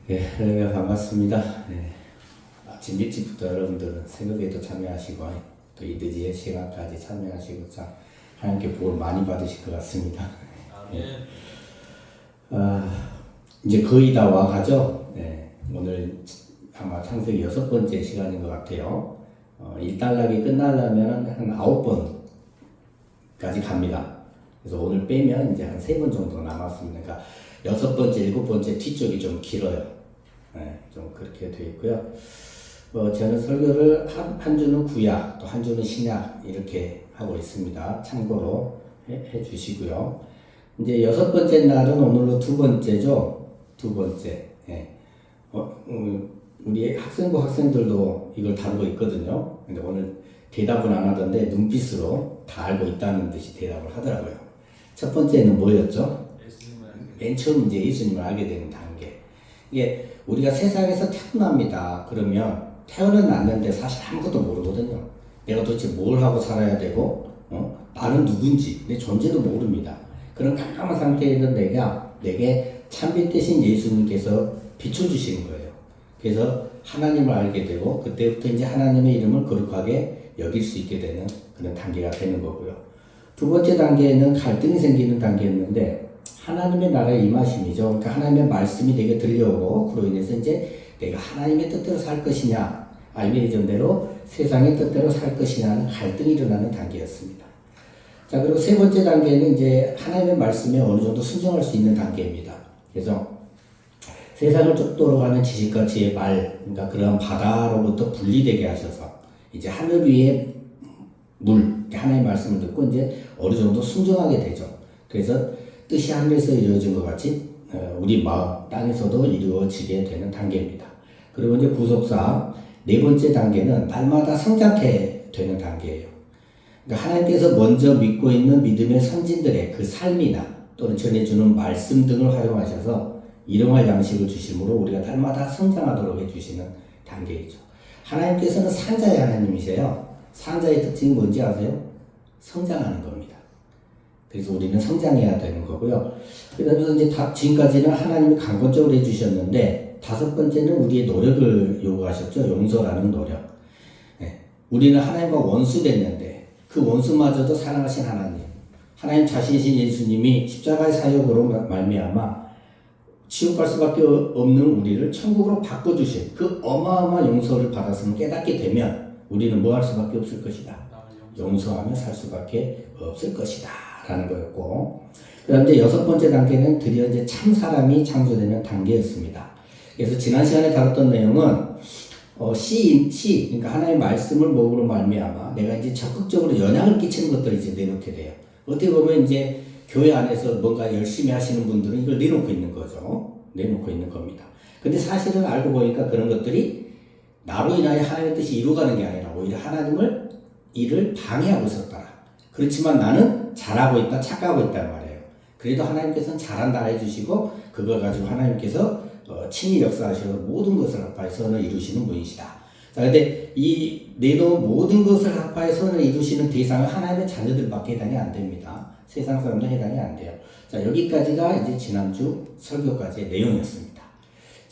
네, 반갑습니다. 네, 아침 일찍부터 여러분들은 새벽에도 참여하시고 또 이 늦은 시간까지 참여하시고 참 하나님께 복을 많이 받으실 것 같습니다. 네. 이제 거의 다 와가죠. 네, 오늘 아마 창세기 6번째 시간인 것 같아요. 일단락이 끝나려면 한 9번까지 갑니다. 그래서 오늘 빼면 이제 한 3번 정도 남았습니다. 그러니까 6번째, 7번째 뒤쪽이 좀 길어요. 네, 좀 그렇게 되어 있고요. 저는 설교를 한 주는 구약, 또 한 주는 신약 이렇게 하고 있습니다. 참고로 해 주시고요. 이제 6번째 날은 오늘로 2번째죠. 2번째. 예. 우리 학생부 학생들도 이걸 다루고 있거든요. 근데 오늘 대답은 안 하던데 눈빛으로 다 알고 있다는 듯이 대답을 하더라고요. 첫 번째는 뭐였죠? 맨 처음 이제 예수님을 알게 되는 단계. 이게 우리가 세상에서 태어납니다. 그러면 태어났는데 사실 아무것도 모르거든요. 내가 도대체 뭘 하고 살아야 되고, 나는 누군지, 내 존재도 모릅니다. 그런 깜깜한 상태에 있는 내게 참빛 대신 예수님께서 비춰주시는 거예요. 그래서 하나님을 알게 되고, 그때부터 이제 하나님의 이름을 거룩하게 여길 수 있게 되는 그런 단계가 되는 거고요. 두 번째 단계는 갈등이 생기는 단계였는데, 하나님의 나라의 임하심이죠. 그러니까 하나님의 말씀이 내게 들려오고 그로 인해서 이제 내가 하나님의 뜻대로 살 것이냐 아니면 예전대로 세상의 뜻대로 살 것이냐는 갈등이 일어나는 단계였습니다. 자, 그리고 세 번째 단계는 이제 하나님의 말씀에 어느 정도 순종할 수 있는 단계입니다. 그래서 세상을 쫓도록 하는 지식과 지혜의 말, 그러니까 그런 바다로부터 분리되게 하셔서 이제 하늘 위의 물, 하나님의 말씀을 듣고 이제 어느 정도 순종하게 되죠. 그래서 뜻이 하늘에서 이루어진 것 같이 우리 마음, 땅에서도 이루어지게 되는 단계입니다. 그리고 이제 구속사 네 번째 단계는 날마다 성장케 되는 단계예요. 그러니까 하나님께서 먼저 믿고 있는 믿음의 선진들의 그 삶이나 또는 전해주는 말씀 등을 활용하셔서 일용할 양식을 주심으로 우리가 날마다 성장하도록 해주시는 단계이죠. 하나님께서는 산자의 하나님이세요. 산자의 특징이 뭔지 아세요? 성장하는 겁니다. 그래서 우리는 성장해야 되는 거고요. 그래서 이제 지금까지는 하나님이 강권적으로 해주셨는데, 다섯 번째는 우리의 노력을 요구하셨죠. 용서라는 노력. 네. 우리는 하나님과 원수 됐는데, 그 원수마저도 사랑하신 하나님. 하나님 자신이신 예수님이 십자가의 사역으로 말미암아 지옥 갈 수밖에 없는 우리를 천국으로 바꿔주신 그 어마어마한 용서를 받았음을 깨닫게 되면, 우리는 뭐 할 수밖에 없을 것이다. 용서하며 살 수밖에 없을 것이다. 라는 거였고, 그 다음 이제 여섯 번째 단계는 드디어 이제 참 사람이 창조되는 단계였습니다. 그래서 지난 시간에 다뤘던 내용은, 그러니까 하나님의 말씀을 먹으로 말미암아 내가 이제 적극적으로 영향을 끼치는 것들을 이제 내놓게 돼요. 어떻게 보면 이제 교회 안에서 뭔가 열심히 하시는 분들은 이걸 내놓고 있는 거죠. 내놓고 있는 겁니다. 근데 사실은 알고 보니까 그런 것들이 나로 인하여 하나님의 뜻이 이루어가는 게 아니라 오히려 하나님을 일을 방해하고 있었더라. 그렇지만 나는 잘하고 있다, 착각하고 있단 말이에요. 그래도 하나님께서는 잘한다 해주시고 그걸 가지고 하나님께서 친히 역사하셔서 모든 것을 합하여 선을 이루시는 분이시다. 자, 근데 이 내놓은 모든 것을 합하여 선을 이루시는 대상은 하나님의 자녀들밖에 해당이 안 됩니다. 세상 사람들은 해당이 안 돼요. 자, 여기까지가 이제 지난주 설교까지의 내용이었습니다.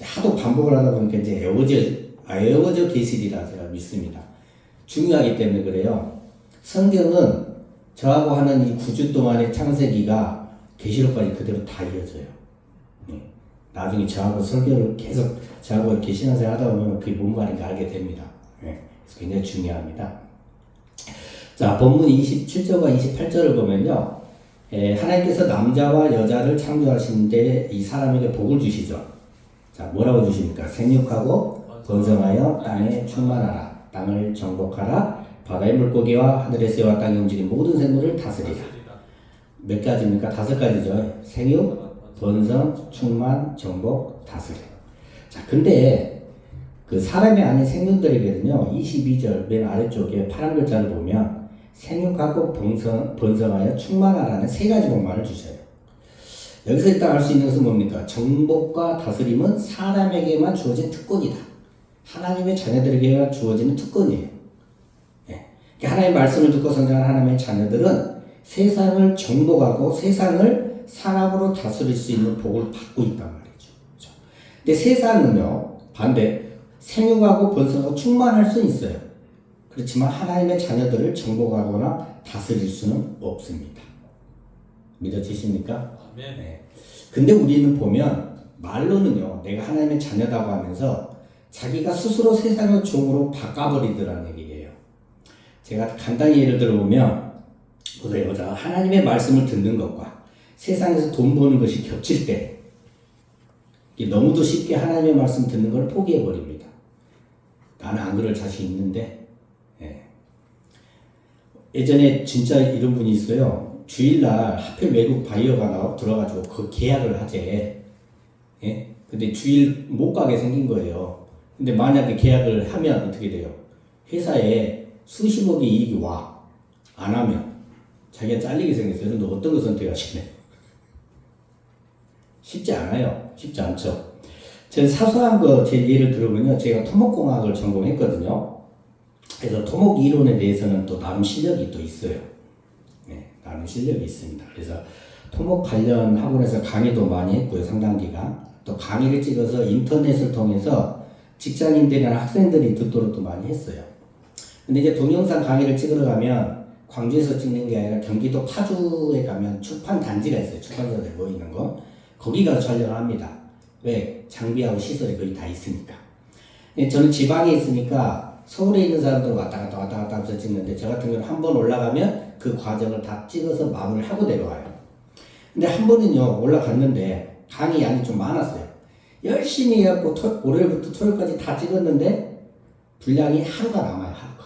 하도 반복을 하다 보니까 이제 애워져 계시리라 제가 믿습니다. 중요하기 때문에 그래요. 성경은 저하고 하는 이 9주 동안의 창세기가 계시록까지 그대로 다 이어져요. 나중에 저하고 설교를 계속 저하고 이렇게 신앙생활 하다 보면 그게 뭔 말인가 알게 됩니다. 그래서 굉장히 중요합니다. 자, 본문 27절과 28절을 보면요. 하나님께서 남자와 여자를 창조하시는데 이 사람에게 복을 주시죠. 자, 뭐라고 주십니까? 생육하고 번성하여 땅에 충만하라. 땅을 정복하라. 바다의 물고기와 하늘의 새와 땅에 움직이는 모든 생물을 다스리라. 몇 가지입니까? 5가지죠. 생육, 번성, 충만, 정복, 다스려. 자, 근데 그 사람이 아닌 생명들에게는요, 22절 맨 아래쪽에 파란 글자를 보면 생육하고 번성하여 충만하라는 3가지 복만을 주셔요. 여기서 일단 알 수 있는 것은 뭡니까? 정복과 다스림은 사람에게만 주어진 특권이다. 하나님의 자녀들에게만 주어지는 특권이에요. 하나님의 말씀을 듣고 성장한 하나님의 자녀들은 세상을 정복하고 세상을 사람으로 다스릴 수 있는 복을 받고 있단 말이죠. 그렇죠? 근데 세상은요, 반대, 생육하고 번성하고 충만할 수는 있어요. 그렇지만 하나님의 자녀들을 정복하거나 다스릴 수는 없습니다. 믿어지십니까? 네. 근데 우리는 보면 말로는요, 내가 하나님의 자녀다고 하면서 자기가 스스로 세상의 종으로 바꿔버리더라는 얘기예요. 제가 간단히 예를 들어보면, 보세요. 하나님의 말씀을 듣는 것과 세상에서 돈 버는 것이 겹칠 때, 너무도 쉽게 하나님의 말씀 듣는 걸 포기해버립니다. 나는 안 그럴 자신 있는데, 예전에 진짜 이런 분이 있어요. 주일날 하필 외국 바이어가 들어가지고 그 계약을 하재. 근데 주일 못 가게 생긴 거예요. 근데 만약에 계약을 하면 어떻게 돼요? 회사에 수십억의 이익이 와. 안 하면 자기가 잘리게 생겼어요. 근데 어떤 거 선택하시나요? 쉽지 않아요. 쉽지 않죠. 제가 사소한 거 제 예를 들어보면요. 제가 토목공학을 전공했거든요. 그래서 토목 이론에 대해서는 또 나름 실력이 또 있어요. 나름 실력이 있습니다. 그래서 토목 관련 학원에서 강의도 많이 했고요. 상당 기간. 또 강의를 찍어서 인터넷을 통해서 직장인들이나 학생들이 듣도록 또 많이 했어요. 근데 이제 동영상 강의를 찍으러 가면 광주에서 찍는 게 아니라 경기도 파주에 가면 출판 단지가 있어요. 출판사들 모이는 거. 거기 가서 촬영을 합니다. 왜? 장비하고 시설이 거의 다 있으니까. 저는 지방에 있으니까 서울에 있는 사람들 왔다 갔다 하면서 찍는데 저 같은 경우는 한 번 올라가면 그 과정을 다 찍어서 마무리를 하고 내려와요. 근데 한 번은요, 올라갔는데 강의 양이 좀 많았어요. 열심히 해갖고 월요일부터 토요일까지 다 찍었는데 분량이 하루가 남아요, 하루가.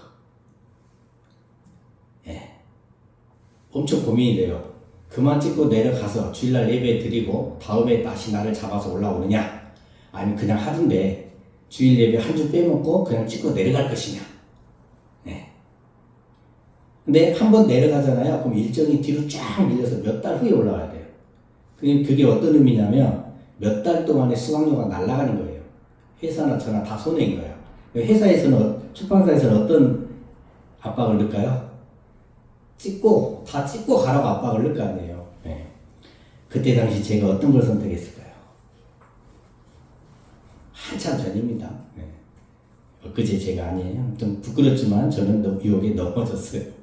엄청 고민이 돼요. 그만 찍고 내려가서 주일날 예배 드리고 다음에 다시 나를 잡아서 올라오느냐, 아니면 그냥 하던데 주일 예배 한 주 빼먹고 그냥 찍고 내려갈 것이냐. 근데 한 번 내려가잖아요. 그럼 일정이 뒤로 쫙 밀려서 몇 달 후에 올라가야 돼요. 그게 어떤 의미냐면 몇 달 동안의 수강료가 날아가는 거예요. 회사나 저나 다 손해인 거예요. 회사에서는, 출판사에서는 어떤 압박을 넣을까요? 다 찍고 가라고 압박을 넣을 거 아니에요. 그때 당시 제가 어떤 걸 선택했을까요? 한참 전입니다. 엊그제 제가 아니에요. 좀 부끄럽지만 저는 유혹에 넘어졌어요.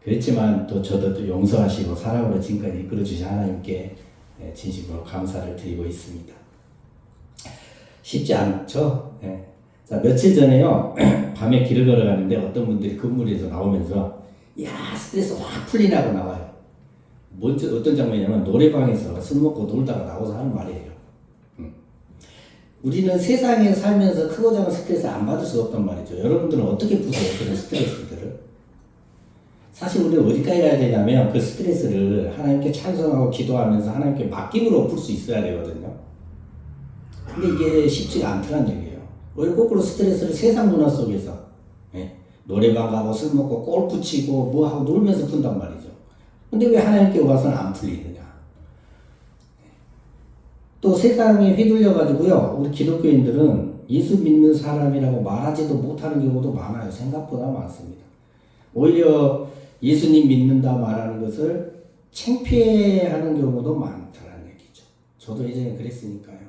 그렇지만 또 저도 또 용서하시고 사랑으로 지금까지 이끌어주신 하나님께 진심으로 감사를 드리고 있습니다. 쉽지 않죠? 자, 며칠 전에요. 밤에 길을 걸어가는데 어떤 분들이 건물에서 나오면서 야, 스트레스 확 풀리나고 나와요. 어떤 장면이냐면 노래방에서 술 먹고 놀다가 나와서 하는 말이에요. 우리는 세상에 살면서 크고 작은 스트레스 안 받을 수 없단 말이죠. 여러분들은 어떻게 푸세요? 그런 스트레스들을? 사실 우리는 어디까지 가야 되냐면 그 스트레스를 하나님께 찬송하고 기도하면서 하나님께 맡김으로 풀 수 있어야 되거든요. 근데 이게 쉽지가 않더란 얘기예요. 오히려 거꾸로 스트레스를 세상 문화 속에서 노래방 가고 술 먹고 골프 치고 뭐 하고 놀면서 푼단 말이죠. 근데 왜 하나님께 와서는 안 풀리느냐. 또 세상에 휘둘려 가지고요, 우리 기독교인들은 예수 믿는 사람이라고 말하지도 못하는 경우도 많아요. 생각보다 많습니다. 오히려 예수님 믿는다 말하는 것을 창피해하는 경우도 많다는 얘기죠. 저도 예전에 그랬으니까요.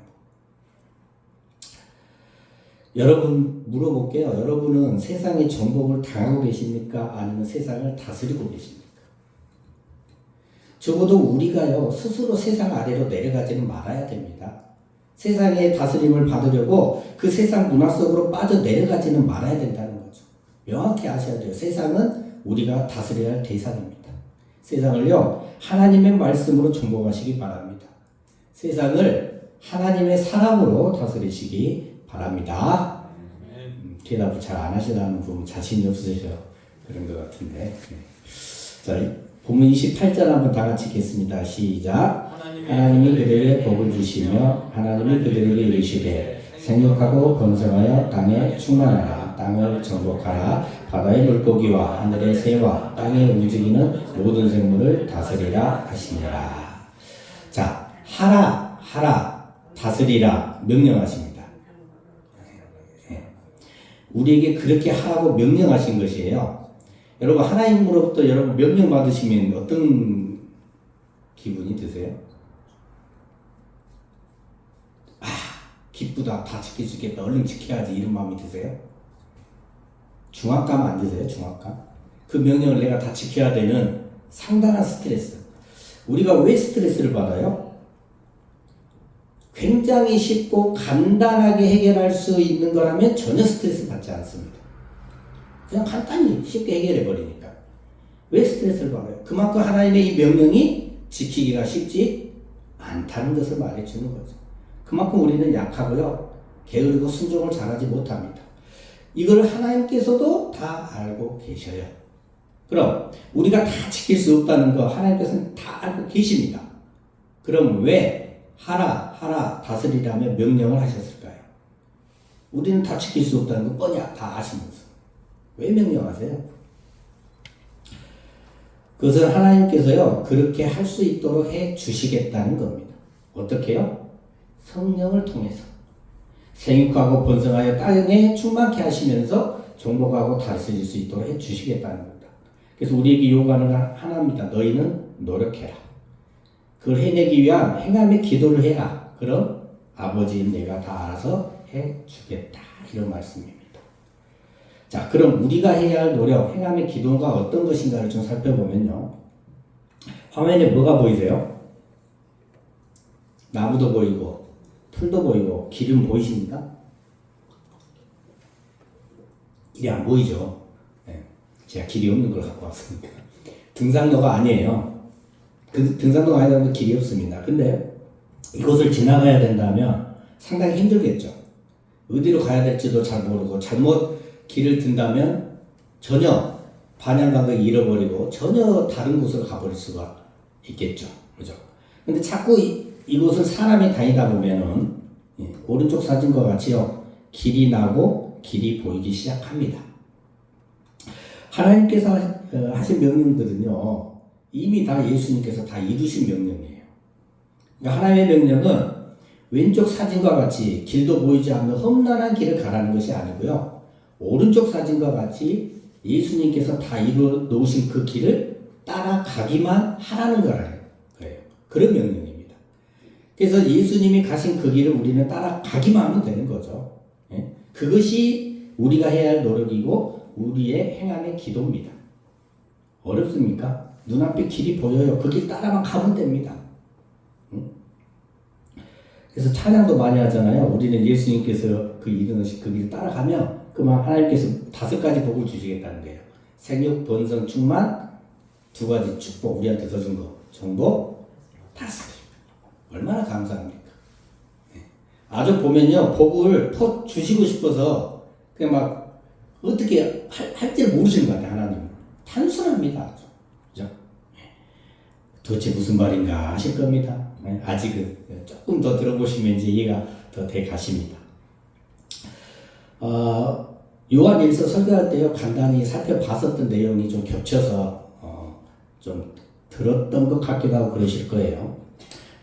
여러분 물어볼게요. 여러분은 세상의 정복을 당하고 계십니까? 아니면 세상을 다스리고 계십니까? 적어도 우리가요, 스스로 세상 아래로 내려가지는 말아야 됩니다. 세상의 다스림을 받으려고 그 세상 문화 속으로 빠져 내려가지는 말아야 된다는 거죠. 명확히 아셔야 돼요. 세상은 우리가 다스려야 할 대상입니다. 세상을요, 하나님의 말씀으로 정복하시기 바랍니다. 세상을 하나님의 사랑으로 다스리시기 바랍니다. 대답을 잘 안 하시다는 부분 자신이 없으셔 그런 것 같은데. 자, 본문 28절 한번 다 같이 읽겠습니다. 시작. 하나님이 그들에게 복을 주시며 하나님이 그들에게 이르시되 생육하고 번성하여 땅에 충만하라. 땅을 정복하라. 바다의 물고기와 하늘의 새와 땅에 움직이는 모든 생물을 다스리라 하시니라. 자, 하라, 다스리라 명령하십니다. 우리에게 그렇게 하라고 명령하신 것이에요. 여러분, 하나님으로부터 여러분 명령 받으시면 어떤 기분이 드세요? 기쁘다, 다 지킬 수 있겠다, 얼른 지켜야지 이런 마음이 드세요? 중압감 안 드세요? 중압감? 그 명령을 내가 다 지켜야 되는 상당한 스트레스. 우리가 왜 스트레스를 받아요? 굉장히 쉽고 간단하게 해결할 수 있는 거라면 전혀 스트레스 받지 않습니다. 그냥 간단히 쉽게 해결해 버리니까. 왜 스트레스를 받아요? 그만큼 하나님의 이 명령이 지키기가 쉽지 않다는 것을 말해주는 거죠. 그만큼 우리는 약하고요, 게으르고 순종을 잘하지 못합니다. 이걸 하나님께서도 다 알고 계셔요. 그럼 우리가 다 지킬 수 없다는 거 하나님께서는 다 알고 계십니다. 그럼 왜 하라 다스리라며 명령을 하셨을까요? 우리는 다 지킬 수 없다는 거 뻔히 다 아시면서 왜 명령하세요? 그것은 하나님께서요, 그렇게 할 수 있도록 해 주시겠다는 겁니다. 어떻게요? 성령을 통해서 생육하고 번성하여 땅에 충만케 하시면서 종복하고 다스릴 수 있도록 해 주시겠다는 겁니다. 그래서 우리에게 요구하는 건 하나입니다. 너희는 노력해라. 그걸 해내기 위한 행함의 기도를 해라. 그럼 아버지인 내가 다 알아서 해 주겠다. 이런 말씀입니다. 자, 그럼 우리가 해야 할 노력, 행함의 기도가 어떤 것인가를 좀 살펴보면요. 화면에 뭐가 보이세요? 나무도 보이고 풀도 보이고 길은 보이십니까? 길이 안 보이죠? 네. 제가 길이 없는 걸 갖고 왔습니다. 등산로가 아니에요. 그 등산로가 아니다 보면 길이 없습니다. 근데 이곳을 지나가야 된다면 상당히 힘들겠죠. 어디로 가야 될지도 잘 모르고 잘못 길을 든다면 전혀 방향 감각을 잃어버리고 전혀 다른 곳으로 가버릴 수가 있겠죠. 그죠? 근데 자꾸 이곳을 사람이 다니다 보면은, 오른쪽 사진과 같이요, 길이 나고 길이 보이기 시작합니다. 하나님께서 하신 명령들은요, 이미 다 예수님께서 다 이루신 명령이에요. 그러니까 하나님의 명령은 왼쪽 사진과 같이 길도 보이지 않는 험난한 길을 가라는 것이 아니고요, 오른쪽 사진과 같이 예수님께서 다 이루어 놓으신 그 길을 따라가기만 하라는 거예요. 그런 명령입니다. 그래서 예수님이 가신 그 길을 우리는 따라가기만 하면 되는 거죠. 그것이 우리가 해야 할 노력이고 우리의 행함의 기도입니다. 어렵습니까? 눈앞에 길이 보여요. 그 길 따라만 가면 됩니다. 그래서 찬양도 많이 하잖아요. 우리는 예수님께서 그 이루신 그 길을 따라가면 그만 하나님께서 5가지 복을 주시겠다는 거예요. 생육, 번성, 충만, 2가지 축복 우리한테 더 준 거. 정복, 다스림. 얼마나 감사합니까? 아주 보면요, 복을 퍼 주시고 싶어서 그냥 막 어떻게 할지를 모르시는 것 같아요. 하나님은 단순합니다. 아주. 그죠? 도대체 무슨 말인가 하실 겁니다. 아직은 조금 더 들어보시면 이제 이해가 더 돼 가십니다. 요한일서 설교할 때요, 간단히 살펴봤었던 내용이 좀 겹쳐서 좀 들었던 것 같기도 하고 그러실 거예요.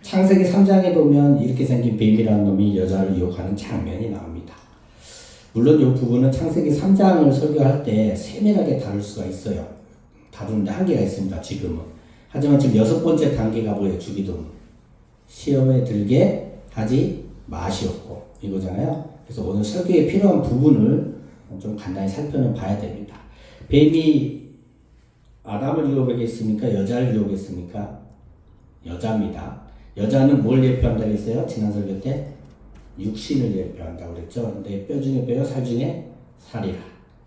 창세기 3장에 보면 이렇게 생긴 뱀이라는 놈이 여자를 유혹하는 장면이 나옵니다. 물론 이 부분은 창세기 3장을 설교할 때 세밀하게 다룰 수가 있어요. 다루는데 한계가 있습니다, 지금은. 하지만 지금 6번째 단계가 뭐예요? 주기도문. 시험에 들게 하지 마시옵고, 이거잖아요. 그래서 오늘 설교에 필요한 부분을 좀 간단히 살펴는 봐야 됩니다. 뱀이 아담을 유혹했습니까? 여자를 유혹했습니까? 여자입니다. 여자는 뭘 예표한다고 했어요? 지난 설교 때? 육신을 예표한다고 그랬죠. 근데 뼈 중에 뼈요, 살 중에 살이라.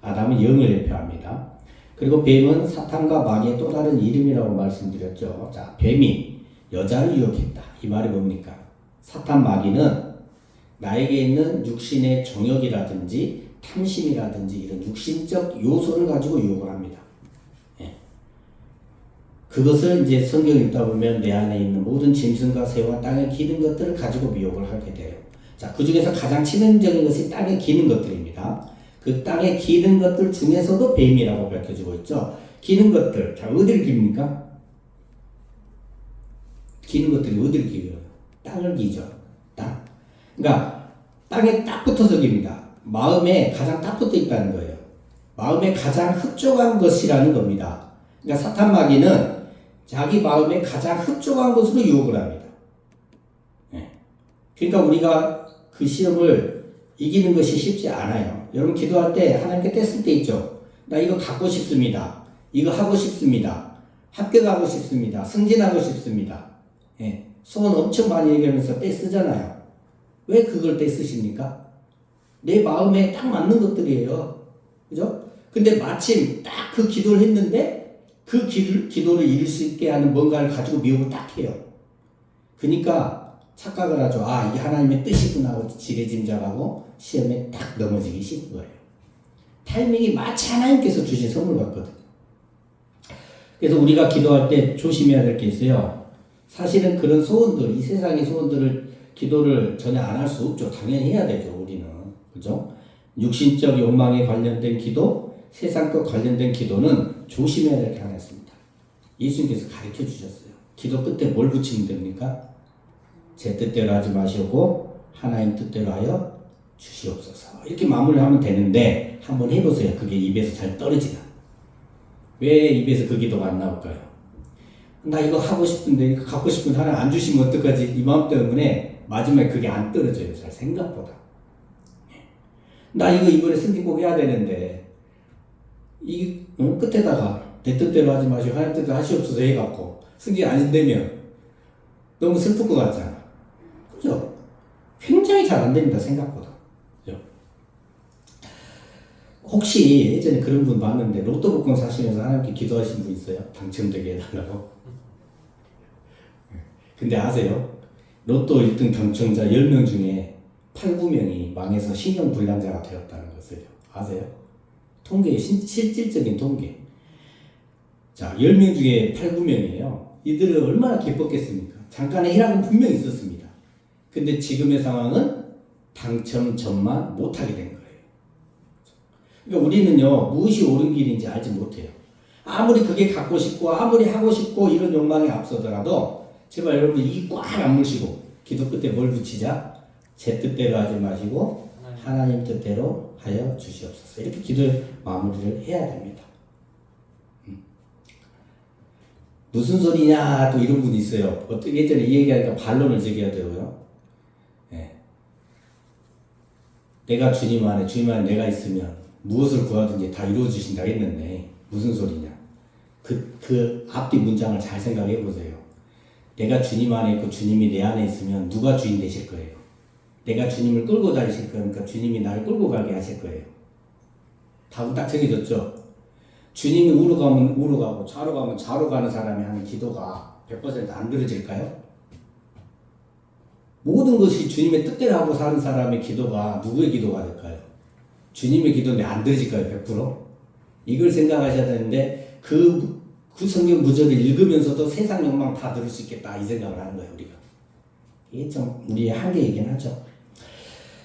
아담은 영을 예표합니다. 그리고 뱀은 사탄과 마귀의 또 다른 이름이라고 말씀드렸죠. 자, 뱀이 여자를 유혹했다. 이 말이 뭡니까? 사탄 마귀는 나에게 있는 육신의 정욕이라든지 탐심이라든지 이런 육신적 요소를 가지고 유혹을 합니다. 그것을 이제 성경을 읽다 보면 내 안에 있는 모든 짐승과 새와 땅에 기는 것들을 가지고 미혹을 하게 돼요. 자, 그 중에서 가장 치명적인 것이 땅에 기는 것들입니다. 그 땅에 기는 것들 중에서도 뱀이라고 밝혀지고 있죠. 기는 것들, 자, 어디를 깁니까? 기는 것들이 어디를 기어요? 땅을 기죠. 땅. 그러니까 땅에 딱 붙어서 깁니다. 마음에 가장 딱 붙어 있다는 거예요. 마음에 가장 흡족한 것이라는 겁니다. 그러니까 사탄 마귀는 자기 마음에 가장 흡족한 것으로 유혹을 합니다. 그러니까 우리가 그 시험을 이기는 것이 쉽지 않아요. 여러분 기도할 때 하나님께 뗐을 때 있죠. 나 이거 갖고 싶습니다. 이거 하고 싶습니다. 합격하고 싶습니다. 승진하고 싶습니다. 예, 소원 엄청 많이 얘기하면서 떼 쓰잖아요. 왜 그걸 떼 쓰십니까? 내 마음에 딱 맞는 것들이에요. 그죠? 근데 마침 딱 그 기도를 했는데 그 기도를 이룰 수 있게 하는 뭔가를 가지고 미혹을 딱 해요. 그러니까 착각을 하죠. 아, 이게 하나님의 뜻이구나 하고 지레짐작하고 시험에 딱 넘어지기 쉬운 거예요. 타이밍이 마치 하나님께서 주신 선물 같거든요. 그래서 우리가 기도할 때 조심해야 될 게 있어요. 사실은 그런 소원들, 이 세상의 소원들을 기도를 전혀 안 할 수 없죠. 당연히 해야 되죠, 우리는. 그죠? 육신적 욕망에 관련된 기도, 세상 것 관련된 기도는 조심해야 될 게 하나 있습니다. 예수님께서 가르쳐 주셨어요. 기도 끝에 뭘 붙이면 됩니까? 제 뜻대로 하지 마시고 하나님 뜻대로 하여 주시옵소서. 이렇게 마무리하면 되는데 한번 해보세요. 그게 입에서 잘 떨어지나. 왜 입에서 그 기도가 안 나올까요? 나 이거 하고 싶은데 이거 갖고 싶은데 하나 안 주시면 어떡하지? 이 마음 때문에 마지막에 그게 안 떨어져요. 잘 생각보다. 나 이거 이번에 승진 꼭 해야 되는데 이 끝에다가 내 뜻대로 하지 마시고 하나님 뜻대로 하시옵소서 해갖고 승진 안 된다면 너무 슬플 것 같잖아. 그죠? 굉장히 잘 안 됩니다. 생각보다. 그죠? 혹시 예전에 그런 분 봤는데 로또 복권 사시면서 하나님께 기도하신 분 있어요? 당첨되게 해달라고. 근데 아세요? 로또 1등 당첨자 10명 중에 8, 9명이 망해서 신용불량자가 되었다는 것을요. 아세요? 통계, 실질적인 통계. 자, 10명 중에 8, 9명이에요. 이들은 얼마나 기뻤겠습니까? 잠깐의 희락은 분명히 있었습니다. 근데 지금의 상황은 당첨 전만 못하게 된 거예요. 그러니까 우리는요, 무엇이 옳은 길인지 알지 못해요. 아무리 그게 갖고 싶고, 아무리 하고 싶고, 이런 욕망에 앞서더라도, 제발 여러분, 이 꽉 안 물시고, 기도 끝에 뭘 붙이자? 제 뜻대로 하지 마시고, 하나님 뜻대로 하여 주시옵소서. 이렇게 기도 마무리를 해야 됩니다. 무슨 소리냐 또 이런 분이 있어요. 예전에 이 얘기하니까 반론을 제기해야 되고요. 예. 내가 주님 안에 내가 있으면 무엇을 구하든지 다 이루어 주신다고 했는데 무슨 소리냐. 그 앞뒤 문장을 잘 생각해 보세요. 내가 주님 안에 있고 주님이 내 안에 있으면 누가 주인 되실 거예요? 내가 주님을 끌고 다니실 거니까 주님이 나를 끌고 가게 하실 거예요. 답은 딱 정해졌죠? 주님이 우로 가면 우로 가고 좌로 가면 좌로 가는 사람이 하는 기도가 100% 안 들어질까요? 모든 것이 주님의 뜻대로 하고 사는 사람의 기도가 누구의 기도가 될까요? 주님의 기도인데 안 들어질까요? 100%? 이걸 생각하셔야 되는데 그 성경 구절을 읽으면서도 세상 욕망 다 들을 수 있겠다 이 생각을 하는 거예요. 우리가. 이게 좀 우리의 한계이긴 하죠.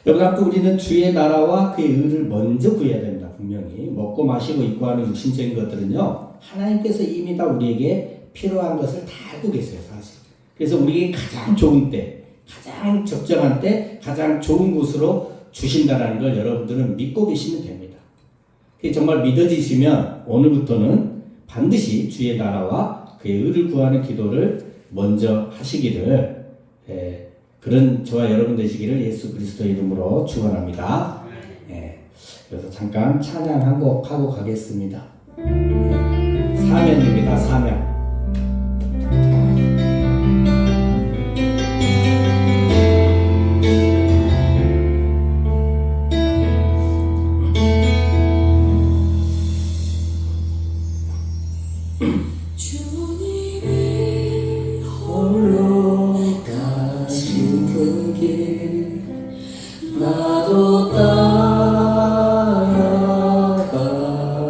여러분 아까 우리는 주의 나라와 그의 의를 먼저 구해야 됩니다. 분명히 먹고 마시고 입고 하는 육신적인 것들은요 하나님께서 이미 다 우리에게 필요한 것을 다 알고 계세요. 사실. 그래서 우리에게 가장 좋은 때 가장 적정한 때 가장 좋은 곳으로 주신다는 걸 여러분들은 믿고 계시면 됩니다. 그게 정말 믿어지시면 오늘부터는 반드시 주의 나라와 그의 의를 구하는 기도를 먼저 하시기를 그런 저와 여러분 되시기를 예수 그리스도의 이름으로 축원합니다. 그래서 잠깐 찬양 한 곡 하고 가겠습니다. 사명입니다. 사명. 주님이 홀로 가신 그 길 나도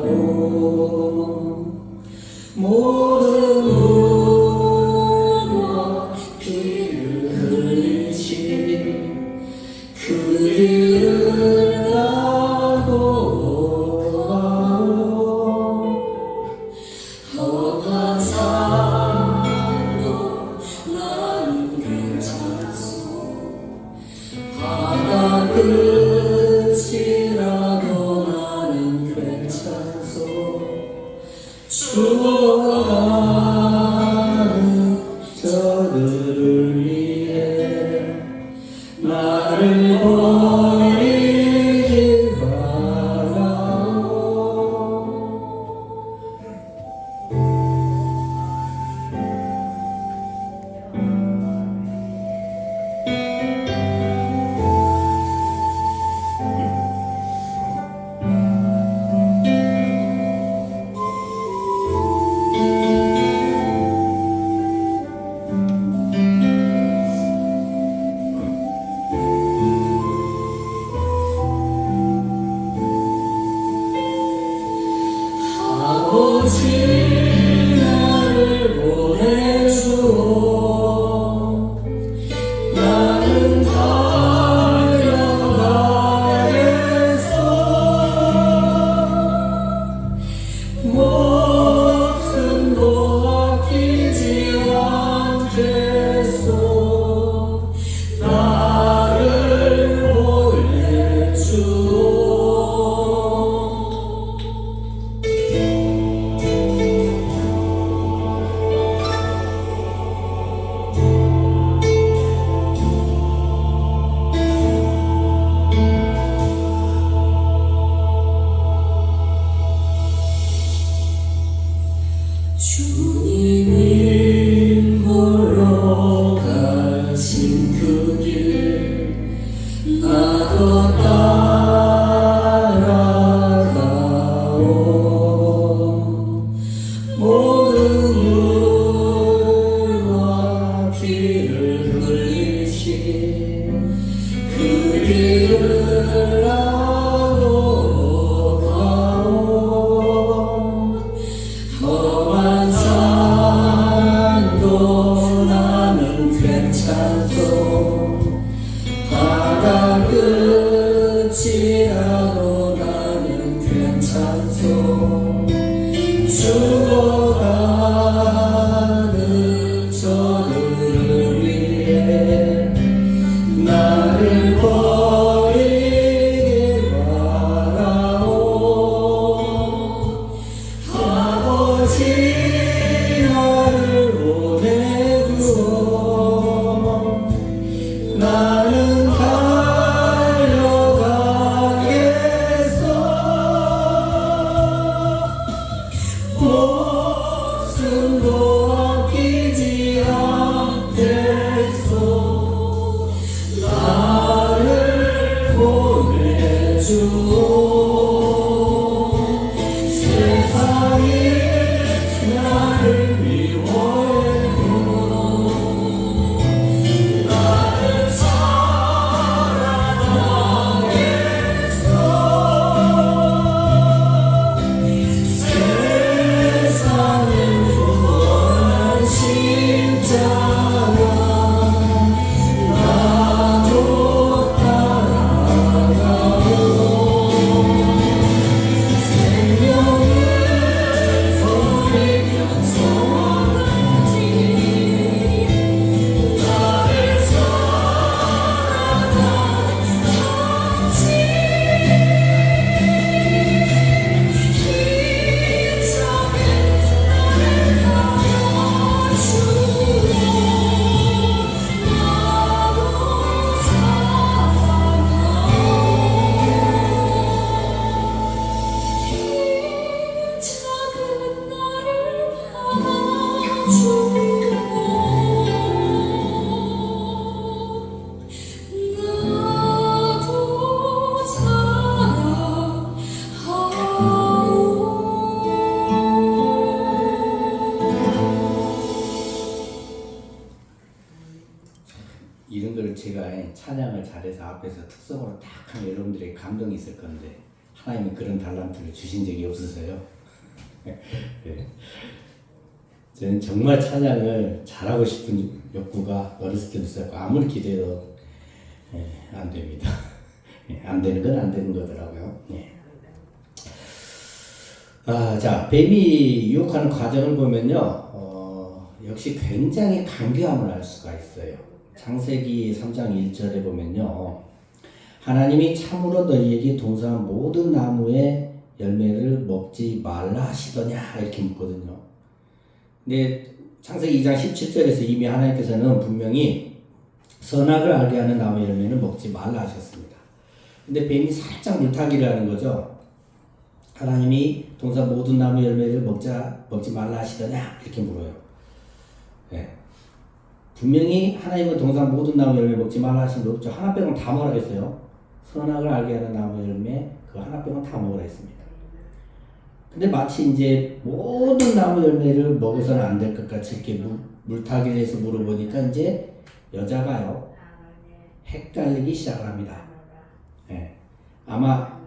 따라가고 모든 물과 피를 흘리신 그 길을 나고 험한 산도 나는 괜찮소 바다 끝이라도 나는 괜찮소 죽어가는 저들을 위해 나를 버리길 바라오. 아버지 나를 보내주오 나는 달려가겠소 목숨도 아끼지 않겠소 나를 보내주오 주님이 홀로 가신 그 길 나도 따라가오 모든 물과 피를 흘리신 그 길을 나도 가오 험한 산도 나는 괜찮소 바다 끝이라도 나는 괜찮소 죽어가는 저들을 위해 나를 버리길 바라오 아버지 나를 보내주오 나는 달려가겠소 목숨도 아끼지 않겠소 나를 보내주오 세상이 나를 미워해도 나를 사랑하겠소 세상을 구원한 십자가 나도 따라가오 생명을 버리면서까지 나를 사랑하지 힘차게 나를 가려주오 나도 사랑하오 작은 나를 안아주고 나도 이런 걸 제가 찬양을 잘해서 앞에서 특성으로 딱 하면 여러분들의 감동이 있을 건데 하나님이 그런 달란트를 주신 적이 없어서요. 네. 저는 정말 찬양을 잘하고 싶은 욕구가 어렸을 때부터 있었고 아무리 기대해도 안 됩니다. 안 되는 건 안 되는 거더라고요. 자, 뱀이 유혹하는 과정을 보면요, 역시 굉장히 간교함을 알 수가 있어요. 창세기 3장 1절에 보면요, 하나님이 참으로 너희에게 동사한 모든 나무의 열매를 먹지 말라 하시더냐 이렇게 묻거든요. 근데 창세기 2장 17절에서 이미 하나님께서는 분명히 선악을 알게 하는 나무의 열매는 먹지 말라 하셨습니다. 근데 뱀이 살짝 물타기를 하는 거죠. 하나님이 동산 모든 나무 열매를 먹지 말라 하시더냐? 이렇게 물어요. 예. 분명히 하나님은 동산 모든 나무 열매 먹지 말라 하신 거 없죠. 하나 빼고는 다 먹으라 했어요. 선악을 알게 하는 나무 열매 그 하나 빼고는 다 먹으라 했습니다. 근데 마치 이제 모든 나무 열매를 먹어서는 안 될 것 같이 이렇게 물타기를 해서 물어보니까 이제 여자가요 헷갈리기 시작을 합니다. 예. 아마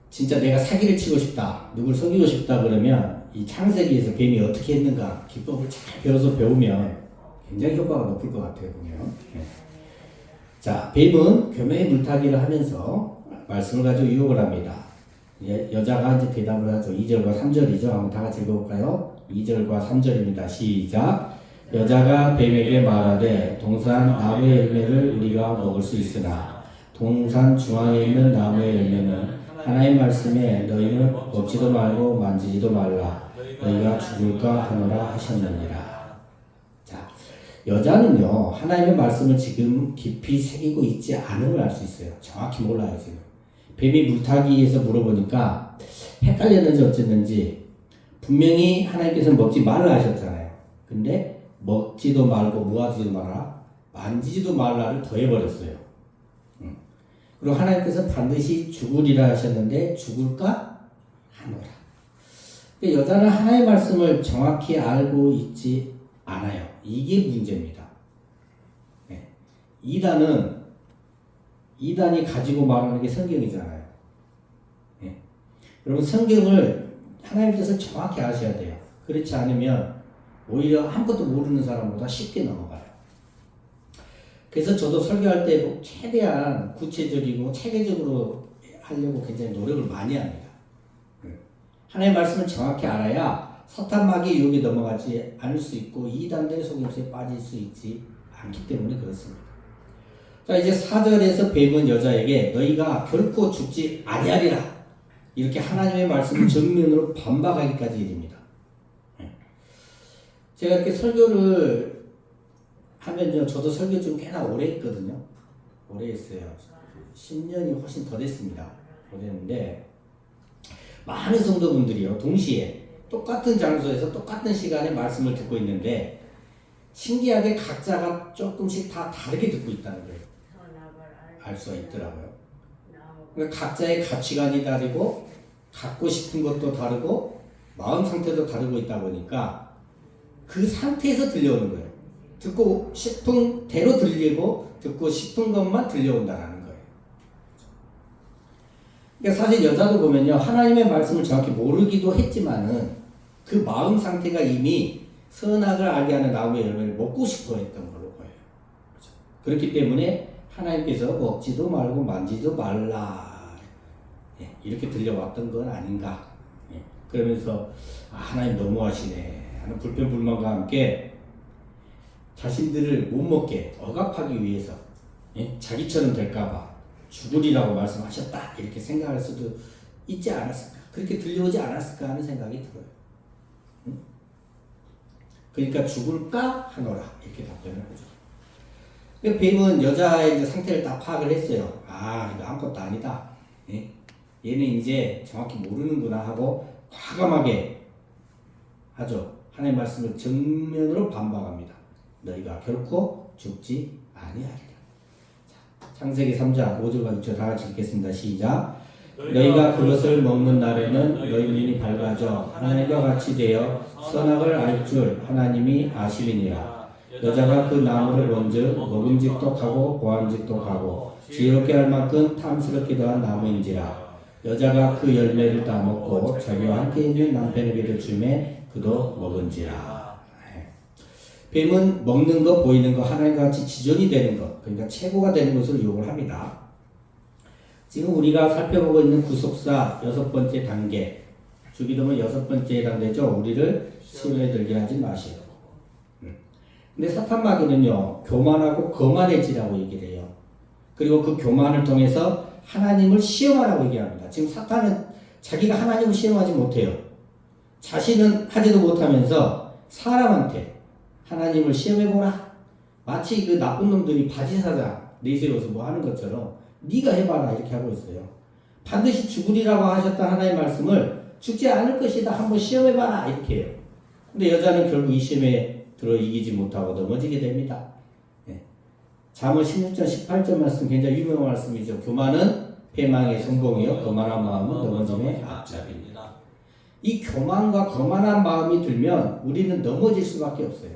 진짜 내가 사기를 치고 싶다, 누굴 속이고 싶다 그러면 이 창세기에서 뱀이 어떻게 했는가 기법을 잘 배워서 배우면 굉장히 효과가 높을 것 같아요. 보면. 예. 자, 뱀은 교묘히 물타기를 하면서 말씀을 가지고 유혹을 합니다. 여자가 이제 대답을 하죠. 2절과 3절이죠. 한번 다 같이 읽어볼까요? 2절과 3절입니다. 시작. 여자가 뱀에게 말하되 동산 나무의 열매를 우리가 먹을 수 있으나 동산 중앙에 있는 나무의 열매는 하나님 말씀에 너희는 먹지도 말고 만지지도 말라 너희가 죽을까 하노라 하셨느니라. 자, 여자는요 하나님의 말씀을 지금 깊이 새기고 있지 않은 걸 알 수 있어요. 정확히 몰라요. 지금 뱀이 물타기에서 물어보니까 헷갈렸는지 어쨌는지 분명히 하나님께서는 먹지 말라 하셨잖아요. 근데 먹지도 말고 무하지도 마라 만지지도 말라를 더해버렸어요. 그리고 하나님께서 반드시 죽으리라 하셨는데 죽을까 하노라. 여자는 하나님의 말씀을 정확히 알고 있지 않아요. 이게 문제입니다. 네. 이단이 가지고 말하는 게 성경이잖아요. 네. 여러분 성경을 하나님께서 정확히 아셔야 돼요. 그렇지 않으면 오히려 아무것도 모르는 사람보다 쉽게 넘어가요. 그래서 저도 설교할 때 최대한 구체적이고 체계적으로 하려고 굉장히 노력을 많이 합니다. 하나님의 말씀을 정확히 알아야 사탄마귀의 유혹에 넘어가지 않을 수 있고 이단들의 속임수에 빠질 수 있지 않기 때문에 그렇습니다. 자, 이제 4절에서 뱀은 여자에게 너희가 결코 죽지 아니하리라 이렇게 하나님의 말씀을 정면으로 반박하기까지 이릅니다. 제가 이렇게 설교를 하면요, 저도 설교 좀 꽤나 오래 했거든요. 오래 했어요. 10년이 훨씬 더 됐습니다. 오래했는데 많은 성도분들이요 동시에 똑같은 장소에서 똑같은 시간에 말씀을 듣고 있는데 신기하게 각자가 조금씩 다 다르게 듣고 있다는 걸 알 수가 있더라고요. 그러니까 각자의 가치관이 다르고 갖고 싶은 것도 다르고 마음 상태도 다르고 있다 보니까 그 상태에서 들려오는 거예요. 듣고 싶은 대로 들리고 듣고 싶은 것만 들려온다는 거예요. 그러니까 사실 여자도 보면요 하나님의 말씀을 정확히 모르기도 했지만은 그 마음 상태가 이미 선악을 알게 하는 나무의 열매를 먹고 싶어 했던 걸로 보여요. 그렇기 때문에 하나님께서 먹지도 말고 만지도 말라 이렇게 들려왔던 건 아닌가. 그러면서 하나님 너무하시네 하는 불평불만과 함께 자신들을 못 먹게 억압하기 위해서 자기처럼 될까봐 죽으리라고 말씀하셨다 이렇게 생각할 수도 있지 않았을까, 그렇게 들려오지 않았을까 하는 생각이 들어요. 그러니까 죽을까 하노라 이렇게 답변을 하죠. 뱀은 여자의 이제 상태를 딱 파악을 했어요. 아, 이거 아무것도 아니다. 얘는 이제 정확히 모르는구나 하고 과감하게 하죠. 하나님의 말씀을 정면으로 반박합니다. 너희가 결코 죽지 아니하리라. 창세기 3장 5절과 6절 다 같이 읽겠습니다. 시작. 너희가 그것을 먹는 날에는 너희 눈이 밝아져 하나님과 같이 되어 선악을 알 줄 하나님이 아시리니라. 여자가 그 나무를 본즉 먹음직도 하고 보암직도 하고 지혜롭게 할 만큼 탐스럽기도 한 나무인지라. 여자가 그 열매를 다 먹고 자기와 함께 있는 남편에게도 주매 그도 먹은지라. 뱀은 먹는 거, 보이는 거, 하나님과 같이 지존이 되는 것, 그러니까 최고가 되는 것을 유혹을 합니다. 지금 우리가 살펴보고 있는 구속사 6번째 단계, 주기도문 6번째 단계죠. 우리를 시험에 들게 하지 마시고. 근데 사탄마귀는요 교만하고 거만해지라고 얘기를 해요. 그리고 그 교만을 통해서 하나님을 시험하라고 얘기합니다. 지금 사탄은 자기가 하나님을 시험하지 못해요. 자신은 하지도 못하면서 사람한테 하나님을 시험해보라. 마치 그 나쁜 놈들이 바지사장 내세워서 뭐 하는 것처럼 네가 해봐라 이렇게 하고 있어요. 반드시 죽으리라고 하셨던 하나님의 말씀을 죽지 않을 것이다 한번 시험해봐라 이렇게 해요. 근데 여자는 결국 이 시험에 들어 이기지 못하고 넘어지게 됩니다. 예. 잠언 16장 18절 말씀 굉장히 유명한 말씀이죠. 교만은 패망의 성공이요 거만한 마음은 넘어짐의 앞잡이입니다. 이 교만과 거만한 마음이 들면 우리는 넘어질 수밖에 없어요.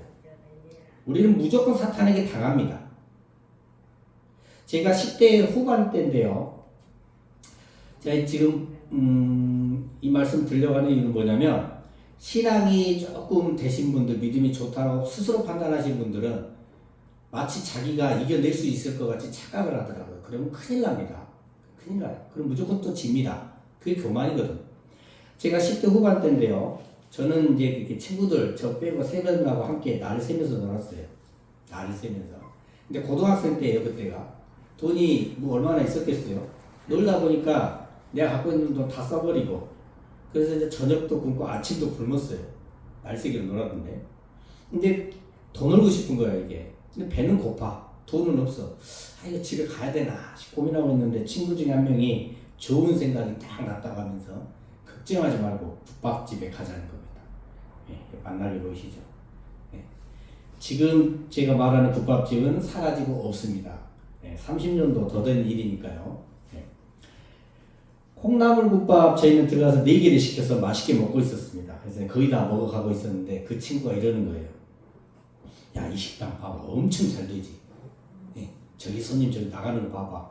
우리는 무조건 사탄에게 당합니다. 제가 10대 후반 때인데요. 제가 지금 이 말씀 들려가는 이유는 뭐냐면 신앙이 조금 되신 분들, 믿음이 좋다고 스스로 판단하신 분들은 마치 자기가 이겨낼 수 있을 것 같이 착각을 하더라고요. 그러면 큰일 납니다. 큰일 나요. 그럼 무조건 또 집니다. 그게 교만이거든. 제가 10대 후반 때인데요. 저는 이제 이렇게 친구들 저 빼고 3명하고 함께 날을 새면서 놀았어요. 날을 새면서. 근데 고등학생 때예요, 그때가. 돈이 뭐 얼마나 있었겠어요. 놀다 보니까 내가 갖고 있는 돈 다 써버리고 그래서 이제 저녁도 굶고 아침도 굶었어요. 날새기로 놀았는데. 근데 더 놀고 싶은 거야 이게. 근데 배는 고파. 돈은 없어. 아 이거 집에 가야 되나 고민하고 있는데 친구 중에 한 명이 좋은 생각이 딱 났다고 하면서 걱정하지 말고 국밥집에 가자는 겁니다. 예, 만나게 보이시죠? 예. 지금 제가 말하는 국밥집은 사라지고 없습니다. 예, 30년도 더 된 일이니까요. 예. 콩나물국밥 저희는 들어가서 4개를 시켜서 맛있게 먹고 있었습니다. 그래서 거의 다 먹어가고 있었는데 그 친구가 이러는 거예요. 야, 이 식당 봐봐. 엄청 잘 되지. 예, 저기 손님 저기 나가는 거 봐봐.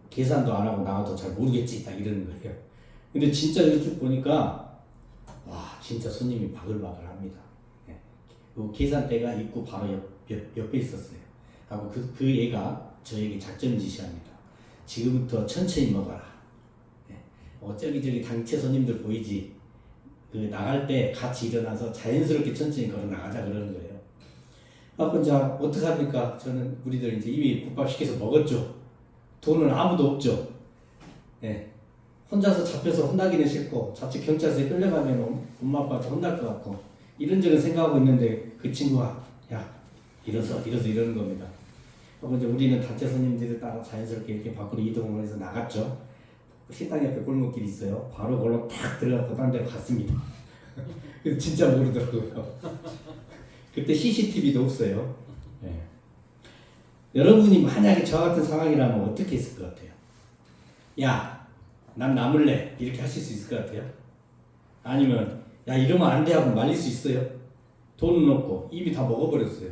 계산도 안 하고 나가도 잘 모르겠지. 딱 이러는 거예요. 근데 진짜 이렇게 쭉 보니까 와 진짜 손님이 바글바글합니다. 예. 그 계산대가 입구 바로 옆에 있었어요. 하고 그 얘가 저에게 작전 지시합니다. 지금부터 천천히 먹어라. 저기 당체 손님들 보이지? 그 나갈 때 같이 일어나서 자연스럽게 천천히 걸어 나가자 그러는 거예요. 그래서 자 어떡합니까? 저는 우리들 이제 이미 국밥 시켜서 먹었죠. 돈은 아무도 없죠. 예. 혼자서 잡혀서 혼나기는 싫고 자칫 경찰서에 끌려가면 엄마 아빠한테 혼날 것 같고 이런저런 생각하고 있는데 그 친구가 야 일어서 이러는 겁니다. 그리고 이제 우리는 단체 손님들을 따라 자연스럽게 이렇게 밖으로 이동을 해서 나갔죠. 식당 옆에 골목길이 있어요. 바로 걸로 탁 들어가고 딴 데로 갔습니다. 그래서 진짜 모르더라고요. 그때 CCTV도 없어요. 네. 여러분이 만약에 저 같은 상황이라면 어떻게 했을 것 같아요? 야, 난 남을래. 이렇게 하실 수 있을 것 같아요? 아니면 야 이러면 안 돼 하고 말릴 수 있어요? 돈은 없고 입이 다 먹어버렸어요.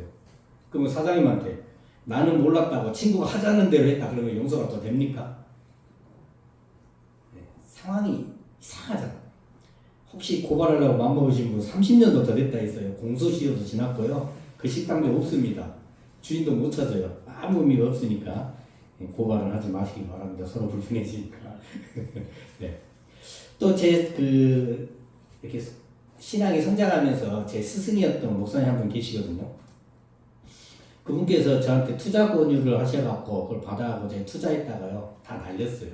그러면 사장님한테 나는 몰랐다고 친구가 하자는 대로 했다 그러면 용서가 또 됩니까? 상황이 이상하잖아. 혹시 고발하려고 맘먹으신 분 30년도 더 됐다 했어요. 공소시효도 지났고요. 그 식당도 없습니다. 주인도 못 찾아요. 아무 의미가 없으니까 고발은 하지 마시기 바랍니다. 서로 불편해지니까. 네. 또 이렇게 신앙이 성장하면서 제 스승이었던 목사님 한 분 계시거든요. 그분께서 저한테 투자 권유를 하셔갖고 그걸 받아가고 제가 투자했다가요 다 날렸어요.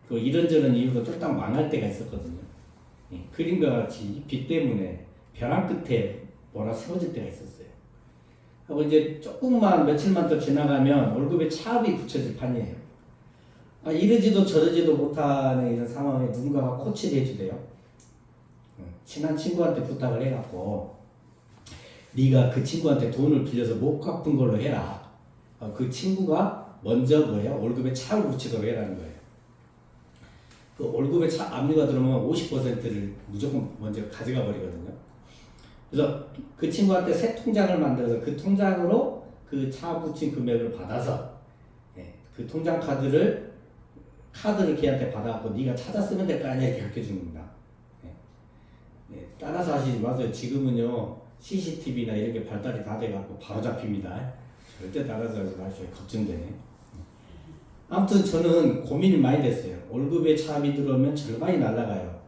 그 이런저런 이유로 쫄딱 망할 때가 있었거든요. 예, 그림과 같이 빚 때문에 벼랑 끝에 뭐라 쓰러질 때가 있었어요. 하고 이제 조금만 며칠만 더 지나가면 월급에 차압이 붙여질 판이에요. 아, 이러지도 저러지도 못하는 이런 상황에 누군가가 코치를 해주대요. 친한 친구한테 부탁을 해갖고 네가 그 친구한테 돈을 빌려서 못 갚은 걸로 해라. 그 친구가 먼저 뭐예요? 월급에 차압을 붙이도록 해라는 거예요. 그 월급에 압류가 들어오면 50%를 무조건 먼저 가져가 버리거든요. 그래서 그 친구한테 새 통장을 만들어서 그 통장으로 그 차 붙인 금액을 받아서 그 통장 카드를 걔한테 받아갖고 네가 찾아 쓰면 될 거 아니야 이렇게 가르쳐 준 겁니다. 따라서 하시지 마세요. 지금은요 CCTV나 이런 게 발달이 다 돼갖고 바로 잡힙니다. 절대 따라서 하지 마세요. 걱정되네. 아무튼 저는 고민이 많이 됐어요. 월급에 차압이 들어오면 절반이 날아가요.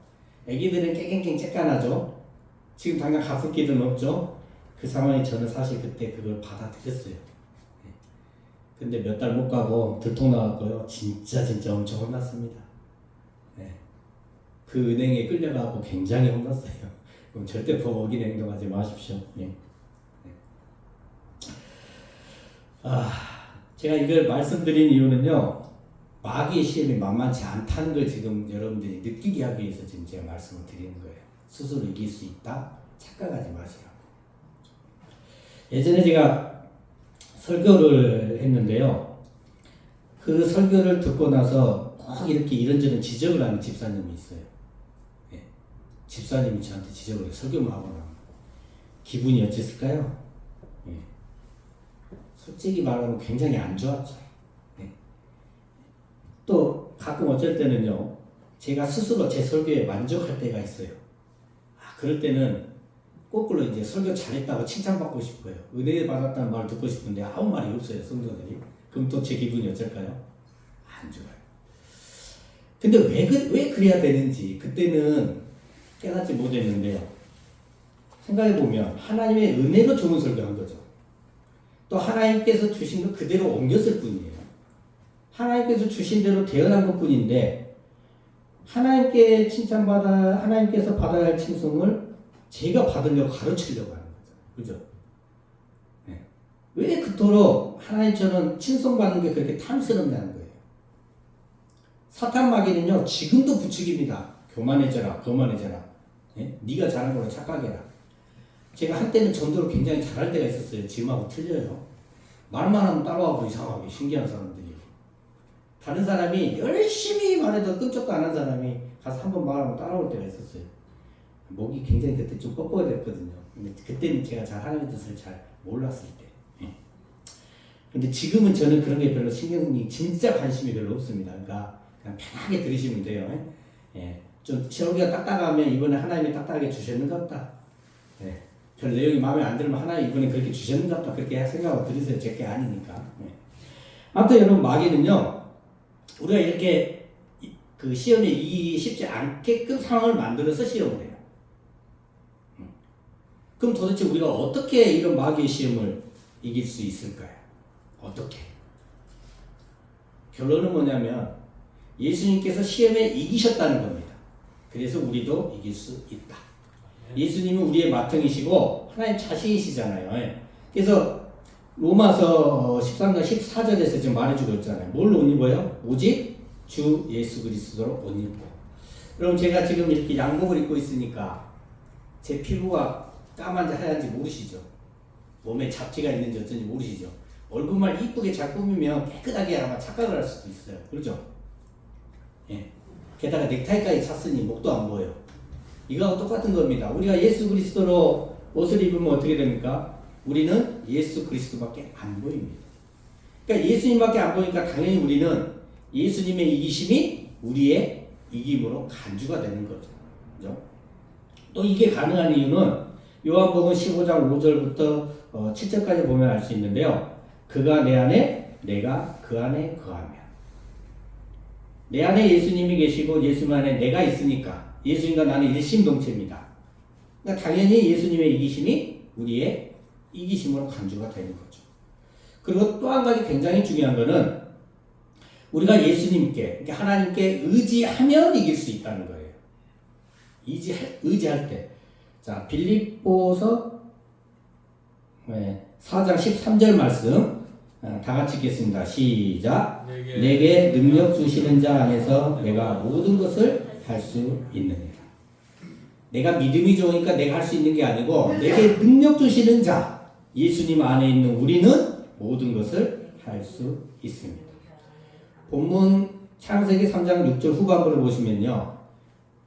애기들은 깨갱깽 째까나죠. 지금 당장 갚을 길은 없죠. 그 상황에 저는 사실 그때 그걸 받아들였어요. 근데 몇 달 못 가고 들통 나왔고요. 진짜 엄청 혼났습니다. 그 은행에 끌려가고 굉장히 혼났어요. 그럼 절대 법 어긴 행동하지 마십시오. 제가 이걸 말씀드린 이유는요. 마귀의 시험이 만만치 않다는 걸 지금 여러분들이 느끼게 하기 위해서 지금 제가 말씀을 드리는 거예요. 스스로 이길 수 있다. 착각하지 마시라고. 예전에 제가 설교를 했는데요. 그 설교를 듣고 나서 꼭 이렇게 이런저런 지적을 하는 집사님이 있어요. 예. 집사님이 저한테 지적을 해요. 설교만 하고 나면. 기분이 어땠을까요? 예. 솔직히 말하면 굉장히 안 좋았죠. 예. 또 가끔 어쩔 때는요. 제가 스스로 제 설교에 만족할 때가 있어요. 그럴 때는 거꾸로 이제 설교 잘했다고 칭찬받고 싶어요. 은혜 받았다는 말을 듣고 싶은데 아무 말이 없어요, 성도들이. 그럼 또 제 기분이 어쩔까요? 안 좋아요. 근데 왜 그래야 되는지 그때는 깨닫지 못했는데요. 생각해보면 하나님의 은혜로 좋은 설교한 거죠. 또 하나님께서 주신 것 그대로 옮겼을 뿐이에요. 하나님께서 주신 대로 대언한 것 뿐인데 하나님께 하나님께서 받아야 할 칭송을 제가 받으려고 가르치려고 하는 거죠. 그죠? 네. 왜 그토록 하나님처럼 칭송받는 게 그렇게 탐스럽냐는 거예요. 사탄 마귀는요, 지금도 부추깁니다. 교만해져라, 거만해져라. 네? 네가 잘한 걸로 착각해라. 제가 한때는 전도를 굉장히 잘할 때가 있었어요. 지금하고 틀려요. 말만 하면 따라와고 이상하게 신기한 사람들이. 다른 사람이 열심히 말해도 끔찍도 안 한 사람이 가서 한번 말하면 따라올 때가 있었어요. 목이 굉장히 그때 좀 뻣뻣했거든요. 근데 그때는 제가 잘 하나님의 뜻을 잘 몰랐을 때. 예. 근데 지금은 저는 그런 게 별로 진짜 관심이 별로 없습니다. 그러니까 그냥 편하게 들으시면 돼요. 예. 좀 설교가 딱딱하면 이번에 하나님이 딱딱하게 주셨는가 보다. 예. 별 내용이 마음에 안 들면 하나님 이번에 그렇게 주셨는가 보다. 그렇게 생각하고 들으세요. 제게 아니니까. 예. 아무튼 여러분 마귀는요. 우리가 이렇게 그 시험에 이기기 쉽지 않게끔 상황을 만들어서 시험을 해요. 그럼 도대체 우리가 어떻게 이런 마귀의 시험을 이길 수 있을까요? 어떻게? 결론은 뭐냐면 예수님께서 시험에 이기셨다는 겁니다. 그래서 우리도 이길 수 있다. 예수님은 우리의 마땅이시고 하나님 자신이시잖아요. 그래서 로마서 13장 14절에서 지금 말해주고 있잖아요. 뭘로 옷 입어요? 오직 주 예수 그리스도로 옷 입고. 여러분 제가 지금 이렇게 양복을 입고 있으니까 제 피부가 까만지 하얀지 모르시죠? 몸에 잡티가 있는지 어쩐지 모르시죠? 얼굴만 이쁘게 잘 꾸미면 깨끗하게 아마 착각을 할 수도 있어요. 그렇죠? 예. 게다가 넥타이까지 찼으니 목도 안 보여요. 이거하고 똑같은 겁니다. 우리가 예수 그리스도로 옷을 입으면 어떻게 됩니까? 우리는 예수 그리스도밖에 안 보입니다. 그러니까 예수님밖에 안 보니까 당연히 우리는 예수님의 이기심이 우리의 이김으로 간주가 되는 거죠. 그죠? 또 이게 가능한 이유는 요한복음 15장 5절부터 7절까지 보면 알 수 있는데요. 그가 내 안에, 내가 그 안에 거하면. 내 안에 예수님이 계시고 예수님 안에 내가 있으니까 예수님과 나는 일심동체입니다. 그러니까 당연히 예수님의 이기심이 우리의 이기심으로 간주가 되는 거죠. 그리고 또 한 가지 굉장히 중요한 거는 우리가 예수님께, 그러니까 하나님께 의지하면 이길 수 있다는 거예요. 의지할 때. 자, 빌립보서 4장 13절 말씀 다 같이 읽겠습니다. 시작. 내게 능력 주시는 자 안에서 내가 모든 것을 할 수 있느니라. 내가 믿음이 좋으니까 내가 할 수 있는 게 아니고 내게 능력 주시는 자 예수님 안에 있는 우리는 모든 것을 할 수 있습니다. 본문 창세기 3장 6절 후반부를 보시면요.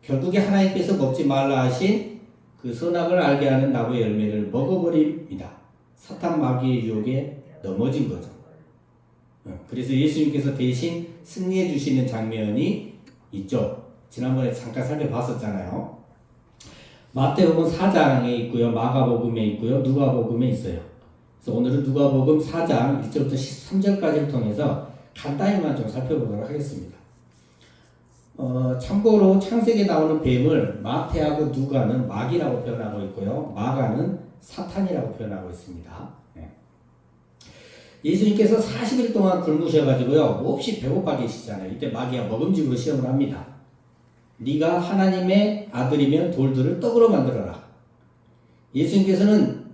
결국에 하나님께서 먹지 말라 하신 그 선악을 알게 하는 나무의 열매를 먹어버립니다. 사탄 마귀의 유혹에 넘어진 거죠. 그래서 예수님께서 대신 승리해 주시는 장면이 있죠. 지난번에 잠깐 살펴봤었잖아요. 마태복음 4장에 있고요. 마가복음에 있고요. 누가복음에 있어요. 그래서 오늘은 누가복음 4장 1절부터 13절까지를 통해서 간단히만 좀 살펴보도록 하겠습니다. 참고로 창세기에 나오는 뱀을 마태하고 누가는 마귀라고 표현하고 있고요. 마가는 사탄이라고 표현하고 있습니다. 예수님께서 40일 동안 굶으셔가지고요. 몹시 배고파 계시잖아요. 이때 마귀가 먹음직으로 시험을 합니다. 네가 하나님의 아들이면 돌들을 떡으로 만들어라. 예수님께서는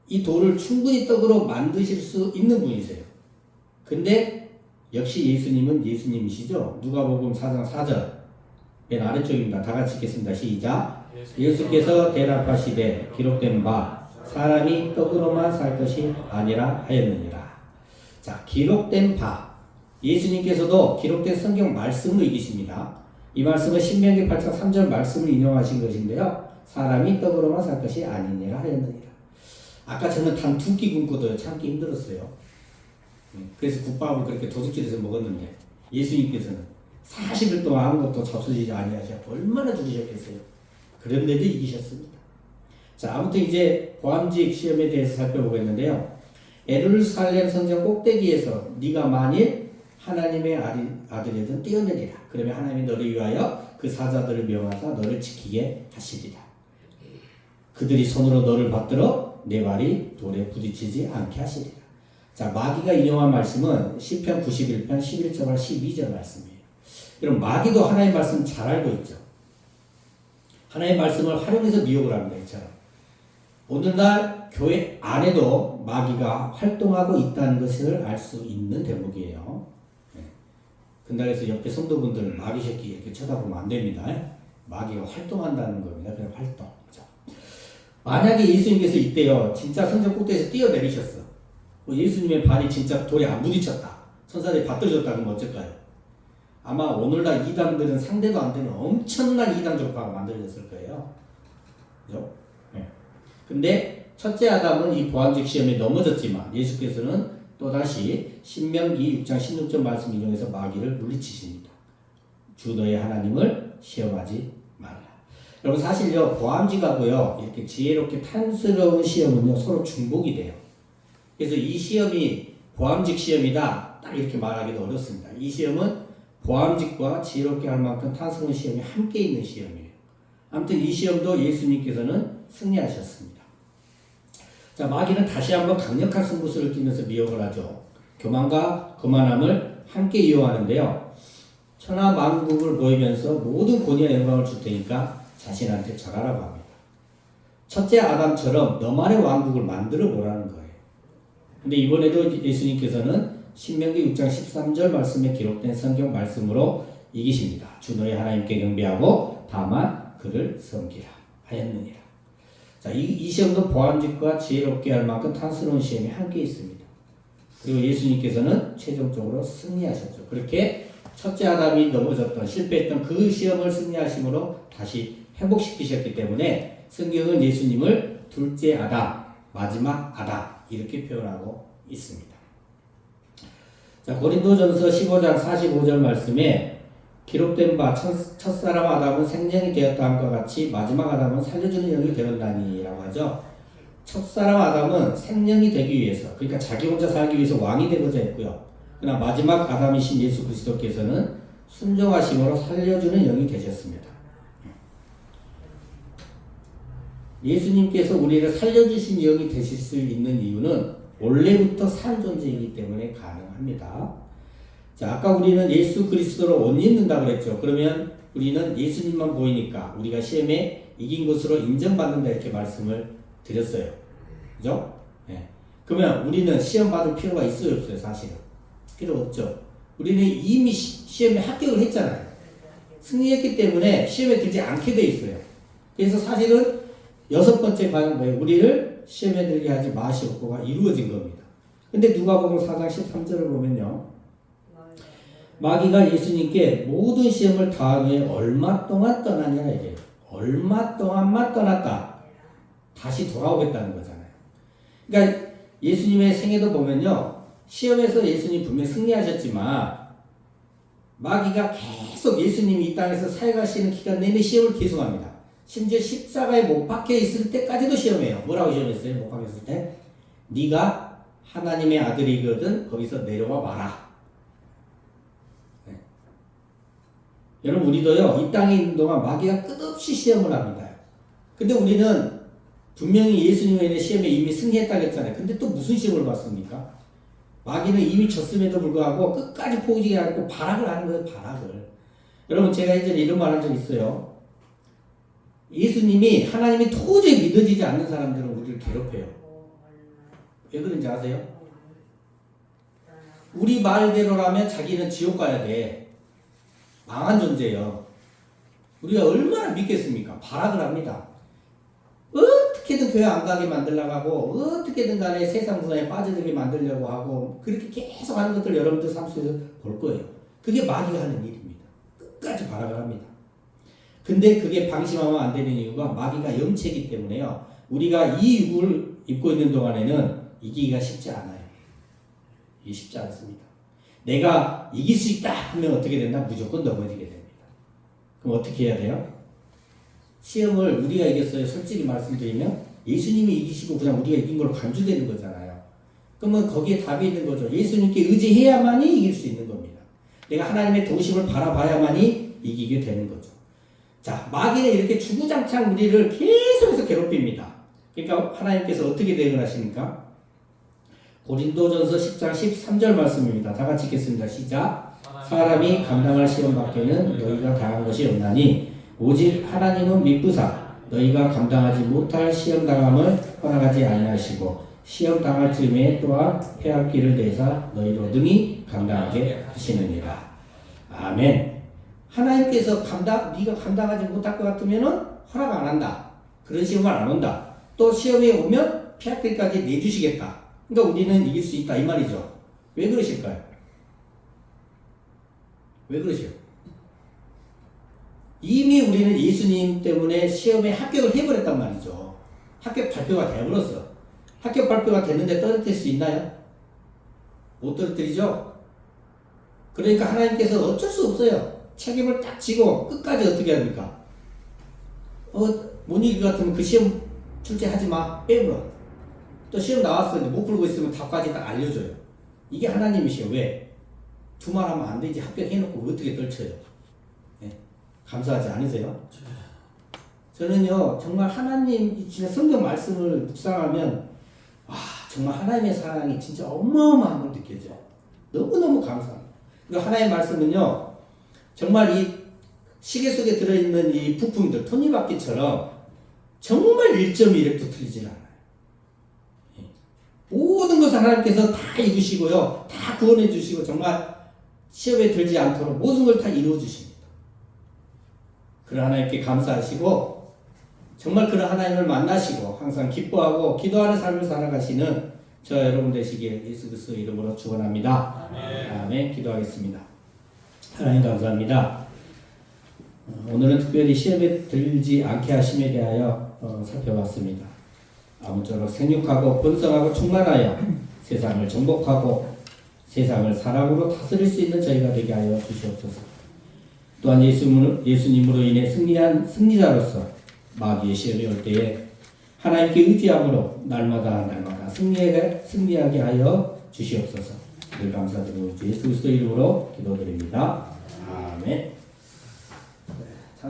이 돌을 충분히 떡으로 만드실 수 있는 분이세요. 근데 역시 예수님은 예수님이시죠. 누가복음 4장 4절 맨 아래쪽입니다. 다 같이 읽겠습니다. 시작. 예수께서 대답하시되 기록된 바 사람이 떡으로만 살 것이 아니라 하였느니라. 자, 기록된 바. 예수님께서도 기록된 성경 말씀을 이기십니다. 이 말씀은 신명기 8장 3절 말씀을 인용하신 것인데요. 사람이 떡으로만 살 것이 아니니라 하였느니라. 아까 저는 단 2끼 굶고도 참기 힘들었어요. 그래서 국밥을 그렇게 도둑질해서 먹었는데 예수님께서는 40일 동안 아무것도 잡수시지 아니하셔서 얼마나 죽으셨겠어요. 그런데도 이기셨습니다. 자, 아무튼 이제 보암직 시험에 대해서 살펴보겠는데요. 예루살렘 성전 꼭대기에서 네가 만일 하나님의 아들이든 뛰어내리라. 그러면 하나님이 너를 위하여 그 사자들을 명하사 너를 지키게 하시리라. 그들이 손으로 너를 받들어 내 발이 돌에 부딪히지 않게 하시리라. 자, 마귀가 인용한 말씀은 시편 91편 11절과 12절 말씀이에요. 여러분, 마귀도 하나님의 말씀 잘 알고 있죠. 하나님의 말씀을 활용해서 미혹을 합니다. 이처럼. 오늘날 교회 안에도 마귀가 활동하고 있다는 것을 알 수 있는 대목이에요. 근날에서 옆에 성도분들 마귀 새끼 이렇게 쳐다보면 안 됩니다. 마귀가 활동한다는 겁니다. 그냥 활동. 자, 만약에 예수님께서 이때요, 진짜 성전 꼭대기에서 뛰어내리셨어. 예수님의 발이 진짜 돌에 안 부딪혔다. 천사들이 받들어졌다. 그러면 어쩔까요? 아마 오늘날 이단들은 상대도 안 되는 엄청난 이단 족파가 만들어졌을 거예요. 그죠? 네. 근데 첫째 아담은 이 보암직 시험에 넘어졌지만 예수께서는 또다시 신명기 6장 16절 말씀 인용해서 마귀를 물리치십니다. 주 너의 하나님을 시험하지 말라. 여러분, 사실요, 보암직하고요 이렇게 지혜롭게 탐스러운 시험은요 서로 중복이 돼요. 그래서 이 시험이 보암직 시험이다 딱 이렇게 말하기도 어렵습니다. 이 시험은 보암직과 지혜롭게 할 만큼 탐스러운 시험이 함께 있는 시험이에요. 아무튼 이 시험도 예수님께서는 승리하셨습니다. 자, 마귀는 다시 한번 강력한 승부수를 띄면서 미혹을 하죠. 교만과 거만함을 함께 이용하는데요. 천하 만국을 보이면서 모든 권위와 영광을 줄 테니까 자신한테 절하라고 합니다. 첫째 아담처럼 너만의 왕국을 만들어 보라는 거예요. 근데 이번에도 예수님께서는 신명기 6장 13절 말씀에 기록된 성경 말씀으로 이기십니다. 주 너의 하나님께 경배하고 다만 그를 섬기라 하였느니라. 자, 이 시험도 보암직과 지혜롭게 할 만큼 탐스러운 시험이 함께 있습니다. 그리고 예수님께서는 최종적으로 승리하셨죠. 그렇게 첫째 아담이 넘어졌던 실패했던 그 시험을 승리하심으로 다시 회복시키셨기 때문에 성경은 예수님을 둘째 아담, 마지막 아담 이렇게 표현하고 있습니다. 자, 고린도전서 15장 45절 말씀에 기록된 바 첫사람 아담은 생명이 되었다 함과 같이 마지막 아담은 살려주는 영이 되었나니라고 하죠. 첫사람 아담은 생명이 되기 위해서, 그러니까 자기 혼자 살기 위해서 왕이 되고자 했고요. 그러나 마지막 아담이신 예수 그리스도께서는 순종하심으로 살려주는 영이 되셨습니다. 예수님께서 우리를 살려주신 영이 되실 수 있는 이유는 원래부터 산 존재이기 때문에 가능합니다. 자, 아까 우리는 예수 그리스도로 옷 입는다 그랬죠. 그러면 우리는 예수님만 보이니까 우리가 시험에 이긴 것으로 인정받는다 이렇게 말씀을 드렸어요. 그죠? 네. 그러면 우리는 시험 받을 필요가 있어요, 없어요? 사실은 필요 없죠. 우리는 이미 시험에 합격을 했잖아요. 승리했기 때문에 시험에 들지 않게 돼 있어요. 그래서 사실은 6번째 과연 뭐예요? 우리를 시험에 들게 하지 마시옵고가 이루어진 겁니다. 근데 누가복음 4장 13절을 보면요, 마귀가 예수님께 모든 시험을 다한 후에 얼마 동안 떠나냐 이래요. 얼마 동안만 떠났다. 다시 돌아오겠다는 거잖아요. 그러니까 예수님의 생애도 보면요, 시험에서 예수님 분명히 승리하셨지만 마귀가 계속 예수님이 이 땅에서 살아가시는 기간 내내 시험을 계속합니다. 심지어 십자가에 못 박혀 있을 때까지도 시험해요. 뭐라고 시험했어요? 못 박혀 있을 때? 네가 하나님의 아들이거든 거기서 내려와 봐라. 네. 여러분, 우리도요 이 땅에 있는 동안 마귀가 끝없이 시험을 합니다. 근데 우리는 분명히 예수님에 있는 시험에 이미 승리했다고 했잖아요. 근데 또 무슨 시험을 받습니까? 마귀는 이미 졌음에도 불구하고 끝까지 포기하지 않고 발악을 하는 거예요. 발악을. 여러분, 제가 예전에 이런 말 한 적 있어요. 예수님이, 하나님이 도저히 믿어지지 않는 사람들은 우리를 괴롭혀요. 왜 그런지 아세요? 우리 말대로라면 자기는 지옥 가야 돼. 망한 존재예요. 우리가 얼마나 믿겠습니까? 발악을 합니다. 어떻게든 교회 안 가게 만들려고 하고 어떻게든 간에 세상 문화에 빠져들게 만들려고 하고 그렇게 계속 하는 것들 여러분들 삶 속에서 볼 거예요. 그게 마귀가 하는 일입니다. 끝까지 발악을 합니다. 근데 그게 방심하면 안 되는 이유가 마귀가 영체이기 때문에요. 우리가 이 육을 입고 있는 동안에는 이기기가 쉽지 않아요. 이게 쉽지 않습니다. 내가 이길 수 있다 하면 어떻게 된다? 무조건 넘어지게 됩니다. 그럼 어떻게 해야 돼요? 시험을 우리가 이겼어요. 솔직히 말씀드리면 예수님이 이기시고 그냥 우리가 이긴 걸로 간주되는 거잖아요. 그러면 거기에 답이 있는 거죠. 예수님께 의지해야만이 이길 수 있는 겁니다. 내가 하나님의 도우심을 바라봐야만이 이기게 되는 거죠. 자, 마귀는 이렇게 주구장창 우리를 계속해서 괴롭힙니다. 그러니까 하나님께서 어떻게 대응을 하십니까? 고린도전서 10장 13절 말씀입니다. 다 같이 읽겠습니다. 시작. 사람이 감당할 시험 밖에는 너희가 당한 것이 없나니 오직 하나님은 미쁘사 너희가 감당하지 못할 시험 당함을 허락하지 아니하시고 시험 당할 즈음에 또한 패할 길을 내사 너희로 능히 감당하게 하시느니라. 아멘. 하나님께서 네가 감당하지 못할 것 같으면은 허락 안 한다. 그런 시험을 안 온다. 또 시험에 오면 패할 길까지 내주시겠다. 그러니까 우리는 이길 수 있다 이 말이죠. 왜 그러실까요? 왜 그러세요? 이미 우리는 예수님 때문에 시험에 합격을 해버렸단 말이죠. 합격 발표가 되어버렸어. 합격 발표가 됐는데 떨어뜨릴 수 있나요? 못 떨어뜨리죠? 그러니까 하나님께서 어쩔 수 없어요. 책임을 딱 지고 끝까지 어떻게 합니까? 못 이길 것 같으면 그 시험 출제하지 마. 빼버려. 또 시험 나왔어. 못 풀고 있으면 답까지 딱 알려줘요. 이게 하나님이시요. 왜? 두말하면 안 되지. 합격해놓고 어떻게 떨쳐요? 네. 감사하지 않으세요? 저는요 정말 하나님 진짜 성경 말씀을 묵상하면 정말 하나님의 사랑이 진짜 어마어마한 걸 느껴져요. 너무너무 감사합니다. 그리고 하나님의 말씀은요 정말 이 시계 속에 들어있는 이 부품들 톱니바퀴처럼 정말 1.1획도 틀리질 않아요. 모든 것을 하나님께서 다 이루시고요 다 구원해 주시고 정말 시험에 들지 않도록 모든 걸 다 이루어 주십니다. 그런 하나님께 감사하시고 정말 그런 하나님을 만나시고 항상 기뻐하고 기도하는 삶을 살아가시는 저 여러분 되시길 예수 그리스도 이름으로 축원합니다. 아멘. 기도하겠습니다. 하나님 감사합니다. 오늘은 특별히 시험에 들지 않게 하심에 대하여 살펴봤습니다. 아무쪼록 생육하고 번성하고 충만하여 세상을 정복하고 세상을 사랑으로 다스릴 수 있는 저희가 되게 하여 주시옵소서. 또한 예수님으로 인해 승리한 승리자로서 마귀의 시험이 올 때에 하나님께 의지함으로 날마다 승리하게 하여 주시옵소서. 늘 감사드리고 예수 그리스도 이름으로 기도드립니다. 아멘.